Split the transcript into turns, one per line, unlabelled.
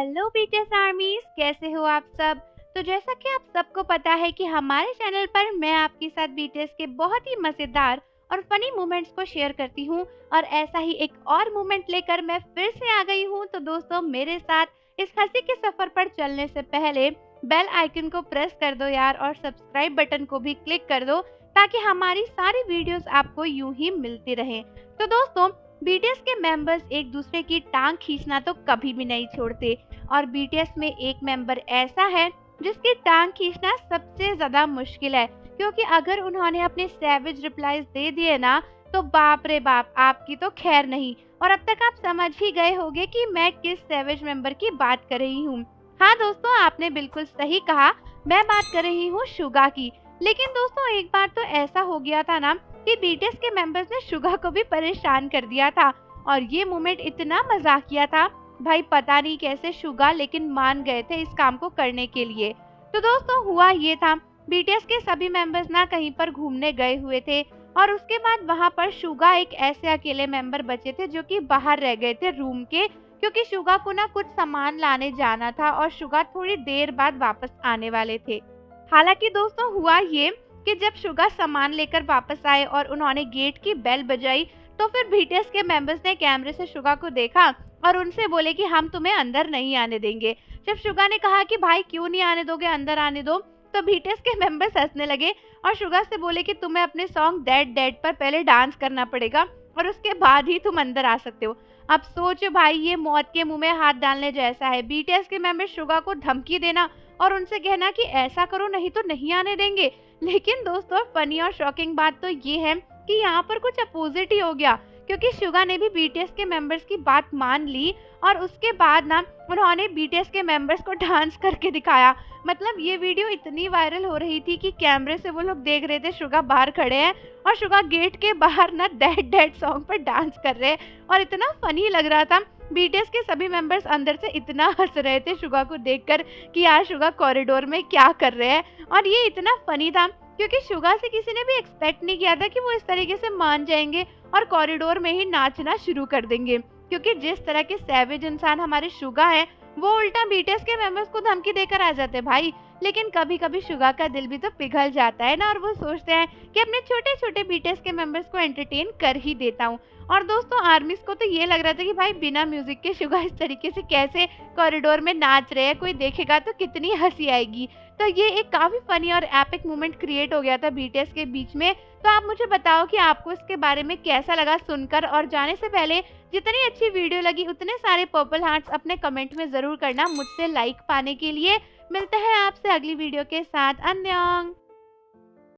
Hello BTS आर्मीज, कैसे हो आप सब। तो जैसा कि आप सबको पता है कि हमारे चैनल पर मैं आपके साथ बीटीएस के बहुत ही मजेदार और फनी मोमेंट्स को शेयर करती हूँ और ऐसा ही एक और मोमेंट लेकर मैं फिर से आ गई हूँ। तो दोस्तों, मेरे साथ इस हंसी के सफर पर चलने से पहले बेल आइकन को प्रेस कर दो यार, और सब्सक्राइब बटन को भी क्लिक कर दो ताकि हमारी सारी वीडियोस आपको यूं ही मिलती रहे। तो दोस्तों, बीटीएस के मेंबर्स एक दूसरे की टांग खींचना तो कभी भी नहीं छोड़ते, और बीटीएस में एक मेंबर ऐसा है जिसकी टांग खींचना सबसे ज्यादा मुश्किल है, क्योंकि अगर उन्होंने अपने सैवेज रिप्लाईज दे दिए ना, तो बाप रे बाप, आपकी तो खैर नहीं। और अब तक आप समझ ही गए होंगे कि मैं किस सैवेज मेंबर की बात कर रही हूँ। हाँ दोस्तों, आपने बिल्कुल सही कहा, मैं बात कर रही हूँ शुगा की। लेकिन दोस्तों, एक बार तो ऐसा हो गया था ना कि बीटीएस के मेंबर्स ने शुगा को भी परेशान कर दिया था, और ये मोमेंट इतना मजाकिया था भाई, पता नहीं कैसे शुगा लेकिन मान गए थे इस काम को करने के लिए। तो दोस्तों, हुआ ये था, बीटीएस के सभी मेंबर्स ना कहीं पर घूमने गए हुए थे, और उसके बाद वहां पर शुगा एक ऐसे अकेले मेंबर बचे थे जो कि बाहर रह गए थे रूम के, क्योंकि शुगा को ना कुछ सामान लाने जाना था और शुगा थोड़ी देर बाद वापस आने वाले थे। हालांकि दोस्तों, हुआ ये कि जब शुगा सामान लेकर वापस आए और उन्होंने गेट की बेल बजाई, तो फिर बीटीएस के मेंबर्स ने कैमरे से शुगा को देखा और उनसे बोले कि हम तुम्हें अंदर नहीं आने देंगे। जब शुगा ने कहा कि भाई क्यों नहीं आने दोगे, अंदर आने दो, तो बीटीएस के मेंबर्स हंसने लगे और शुगा से बोले कि तुम्हें अपने सॉन्ग दैट डेड पर पहले डांस करना पड़ेगा और उसके बाद ही तुम अंदर आ सकते हो। अब सोचो भाई, ये मौत के मुंह में हाथ डालने जैसा है। बीटीएस के मेंबर शुगा को धमकी देना और उनसे कहना कि ऐसा करो नहीं तो नहीं आने देंगे। लेकिन दोस्तों, फनी और शॉकिंग बात तो ये है कि यहाँ पर कुछ अपोजिट ही हो गया, क्योंकि शुगा ने भी बीटीएस के मेंबर्स की बात मान ली और उसके बाद ना उन्होंने बीटीएस के मेंबर्स को डांस करके दिखाया। मतलब ये वीडियो इतनी वायरल हो रही थी कि कैमरे से वो लोग देख रहे थे शुगा बाहर खड़े हैं और शुगा गेट के बाहर ना दैट डेड सॉन्ग पर डांस कर रहे हैं, और इतना फनी लग रहा था। बीटीएस के सभी मेंबर्स अंदर से इतना हंस रहे थे शुगा को देखकर कि यार शुगा कॉरिडोर में क्या कर रहे हैं, और ये इतना फनी था क्योंकि शुगा से किसी ने भी एक्सपेक्ट नहीं किया था कि वो इस तरीके से मान जाएंगे और कॉरिडोर में ही नाचना शुरू कर देंगे, क्योंकि जिस तरह के सैवेज इंसान हमारे शुगा है, वो उल्टा बीटीएस के मेंबर्स को धमकी देकर आ जाते भाई। लेकिन कभी कभी शुगा का दिल भी तो पिघल जाता है ना, और वो सोचते हैं कि अपने छोटे छोटे बीटीएस के मेंबर्स को एंटरटेन कर ही देता हूँ। और दोस्तों, आर्मीज को तो ये लग रहा था कि भाई बिना म्यूजिक के शुगा इस तरीके से कैसे कॉरिडोर में नाच रहे हैं, कोई देखेगा तो कितनी हंसी आएगी। तो ये एक काफी फनी और एपिक मोमेंट क्रिएट हो गया था बीटीएस के बीच में। तो आप मुझे बताओ कि आपको इसके बारे में कैसा लगा सुनकर, और जाने से पहले जितनी अच्छी वीडियो लगी उतने सारे पर्पल हार्ट्स अपने कमेंट में जरूर करना मुझसे लाइक पाने के लिए। मिलते हैं आपसे अगली वीडियो के साथ। अन्यंग।